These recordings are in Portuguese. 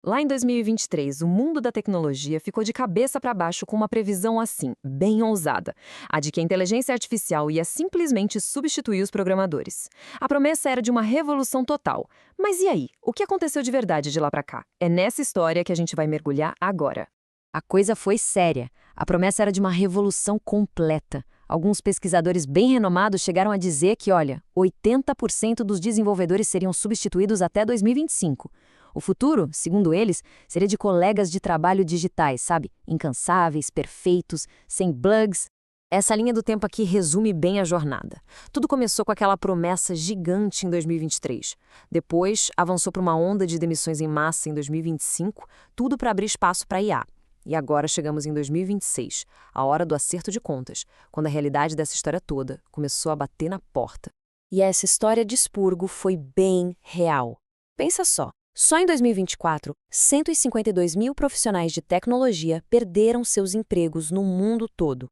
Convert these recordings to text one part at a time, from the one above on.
Lá em 2023, o mundo da tecnologia ficou de cabeça para baixo com uma previsão assim, bem ousada, a de que a inteligência artificial ia simplesmente substituir os programadores. A promessa era de uma revolução total. Mas e aí? O que aconteceu de verdade de lá para cá? É nessa história que a gente vai mergulhar agora. A coisa foi séria. A promessa era de uma revolução completa. Alguns pesquisadores bem renomados chegaram a dizer que, olha, 80% dos desenvolvedores seriam substituídos até 2025. O futuro, segundo eles, seria de colegas de trabalho digitais, sabe? Incansáveis, perfeitos, sem bugs. Essa linha do tempo aqui resume bem a jornada. Tudo começou com aquela promessa gigante em 2023. Depois, avançou para uma onda de demissões em massa em 2025, tudo para abrir espaço para a IA. E agora chegamos em 2026, a hora do acerto de contas, quando a realidade dessa história toda começou a bater na porta. E essa história de expurgo foi bem real. Pensa só em 2024, 152 mil profissionais de tecnologia perderam seus empregos no mundo todo.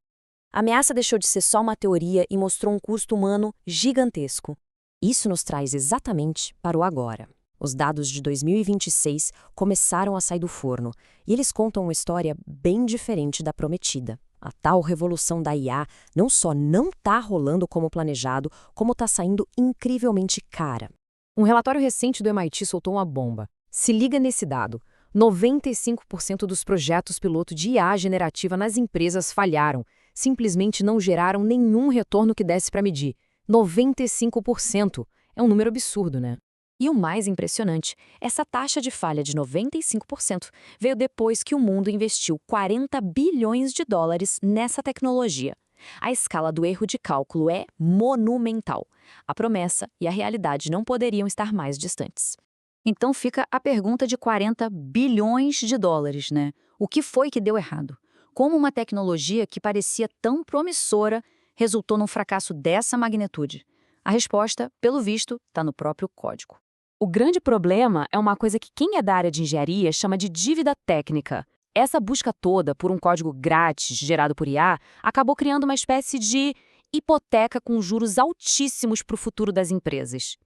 A ameaça deixou de ser só uma teoria e mostrou um custo humano gigantesco. Isso nos traz exatamente para o agora. Os dados de 2026 começaram a sair do forno, e eles contam uma história bem diferente da prometida. A tal revolução da IA não só não está rolando como planejado, como está saindo incrivelmente cara. Um relatório recente do MIT soltou uma bomba. Se liga nesse dado. 95% dos projetos piloto de IA generativa nas empresas falharam. Simplesmente não geraram nenhum retorno que desse para medir. 95%. É um número absurdo, né? E o mais impressionante, essa taxa de falha de 95% veio depois que o mundo investiu 40 bilhões de dólares nessa tecnologia. A escala do erro de cálculo é monumental. A promessa e a realidade não poderiam estar mais distantes. Então fica a pergunta de 40 bilhões de dólares, né? O que foi que deu errado? Como uma tecnologia que parecia tão promissora resultou num fracasso dessa magnitude? A resposta, pelo visto, está no próprio código. O grande problema é uma coisa que quem é da área de engenharia chama de dívida técnica. Essa busca toda por um código grátis gerado por IA acabou criando uma espécie de hipoteca com juros altíssimos para o futuro das empresas.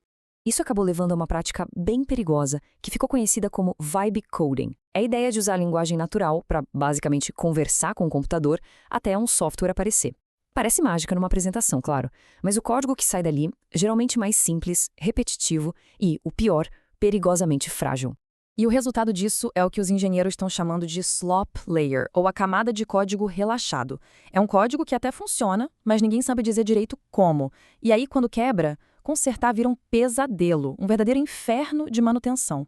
Isso acabou levando a uma prática bem perigosa, que ficou conhecida como vibe coding. É a ideia de usar a linguagem natural para, basicamente, conversar com o computador até um software aparecer. Parece mágica numa apresentação, claro, mas o código que sai dali, geralmente mais simples, repetitivo e, o pior, perigosamente frágil. E o resultado disso é o que os engenheiros estão chamando de slop layer, ou a camada de código relaxado. É um código que até funciona, mas ninguém sabe dizer direito como. E aí, quando quebra, consertar vira um pesadelo, um verdadeiro inferno de manutenção.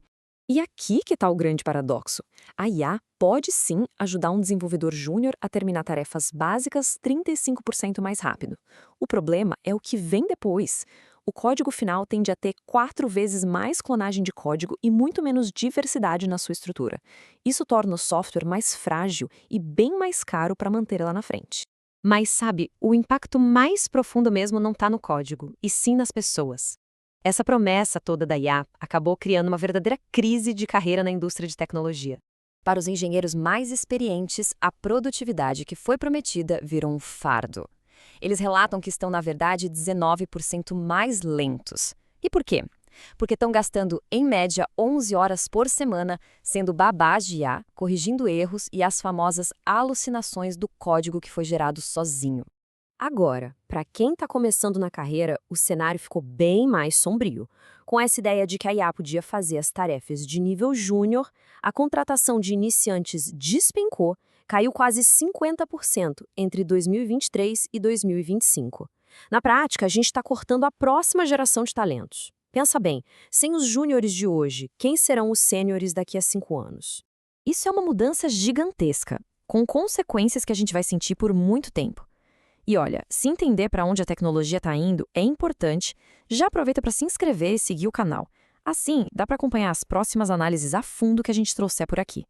E aqui que está o grande paradoxo. A IA pode sim ajudar um desenvolvedor júnior a terminar tarefas básicas 35% mais rápido. O problema é o que vem depois. O código final tende a ter 4 vezes mais clonagem de código e muito menos diversidade na sua estrutura. Isso torna o software mais frágil e bem mais caro para manter lá na frente. Mas sabe, o impacto mais profundo mesmo não está no código, e sim nas pessoas. Essa promessa toda da IA acabou criando uma verdadeira crise de carreira na indústria de tecnologia. Para os engenheiros mais experientes, a produtividade que foi prometida virou um fardo. Eles relatam que estão, na verdade, 19% mais lentos. E por quê? Porque estão gastando, em média, 11 horas por semana sendo babás de IA, corrigindo erros e as famosas alucinações do código que foi gerado sozinho. Agora, para quem está começando na carreira, o cenário ficou bem mais sombrio. Com essa ideia de que a IA podia fazer as tarefas de nível júnior, a contratação de iniciantes despencou, caiu quase 50% entre 2023 e 2025. Na prática, a gente está cortando a próxima geração de talentos. Pensa bem, sem os júniores de hoje, quem serão os sêniores daqui a 5 anos? Isso é uma mudança gigantesca, com consequências que a gente vai sentir por muito tempo. E olha, se entender para onde a tecnologia está indo é importante, já aproveita para se inscrever e seguir o canal. Assim, dá para acompanhar as próximas análises a fundo que a gente trouxer por aqui.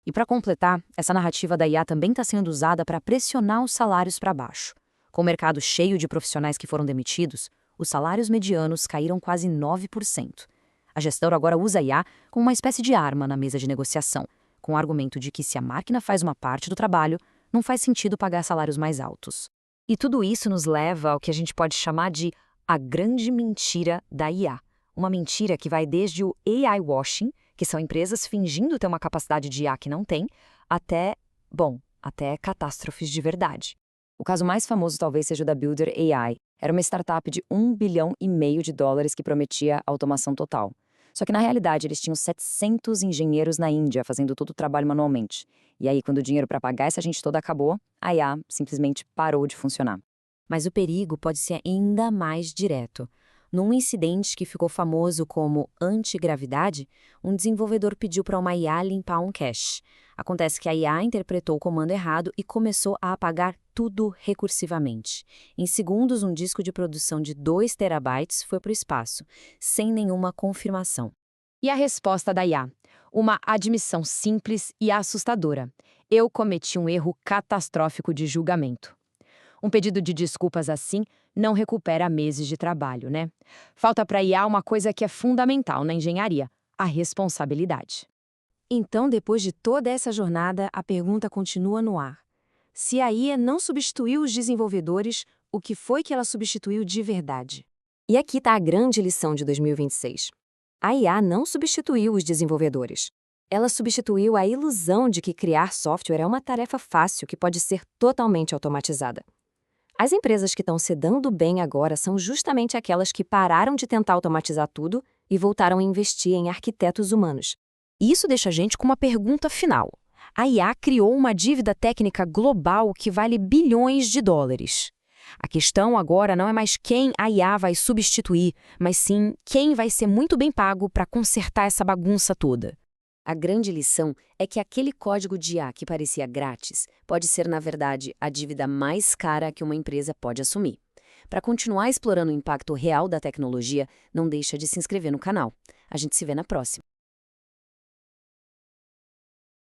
E para completar, essa narrativa da IA também está sendo usada para pressionar os salários para baixo. Com o mercado cheio de profissionais que foram demitidos, os salários medianos caíram quase 9%. A gestora agora usa a IA como uma espécie de arma na mesa de negociação, com o argumento de que se a máquina faz uma parte do trabalho, não faz sentido pagar salários mais altos. E tudo isso nos leva ao que a gente pode chamar de a grande mentira da IA. Uma mentira que vai desde o AI washing, que são empresas fingindo ter uma capacidade de IA que não tem, até catástrofes de verdade. O caso mais famoso talvez seja o da Builder AI. Era uma startup de $1,5 bilhão que prometia automação total. Só que, na realidade, eles tinham 700 engenheiros na Índia fazendo todo o trabalho manualmente. E aí, quando o dinheiro para pagar essa gente toda acabou, a IA simplesmente parou de funcionar. Mas o perigo pode ser ainda mais direto. Num incidente que ficou famoso como antigravidade, um desenvolvedor pediu para uma IA limpar um cache. Acontece que a IA interpretou o comando errado e começou a apagar tudo recursivamente. Em segundos, um disco de produção de 2 terabytes foi para o espaço, sem nenhuma confirmação. E a resposta da IA? Uma admissão simples e assustadora. Eu cometi um erro catastrófico de julgamento. Um pedido de desculpas assim não recupera meses de trabalho, né? Falta para a IA uma coisa que é fundamental na engenharia: a responsabilidade. Então, depois de toda essa jornada, a pergunta continua no ar. Se a IA não substituiu os desenvolvedores, o que foi que ela substituiu de verdade? E aqui está a grande lição de 2026. A IA não substituiu os desenvolvedores. Ela substituiu a ilusão de que criar software é uma tarefa fácil que pode ser totalmente automatizada. As empresas que estão se dando bem agora são justamente aquelas que pararam de tentar automatizar tudo e voltaram a investir em arquitetos humanos. E isso deixa a gente com uma pergunta final. A IA criou uma dívida técnica global que vale bilhões de dólares. A questão agora não é mais quem a IA vai substituir, mas sim quem vai ser muito bem pago para consertar essa bagunça toda. A grande lição é que aquele código de IA que parecia grátis pode ser, na verdade, a dívida mais cara que uma empresa pode assumir. Para continuar explorando o impacto real da tecnologia, não deixa de se inscrever no canal. A gente se vê na próxima.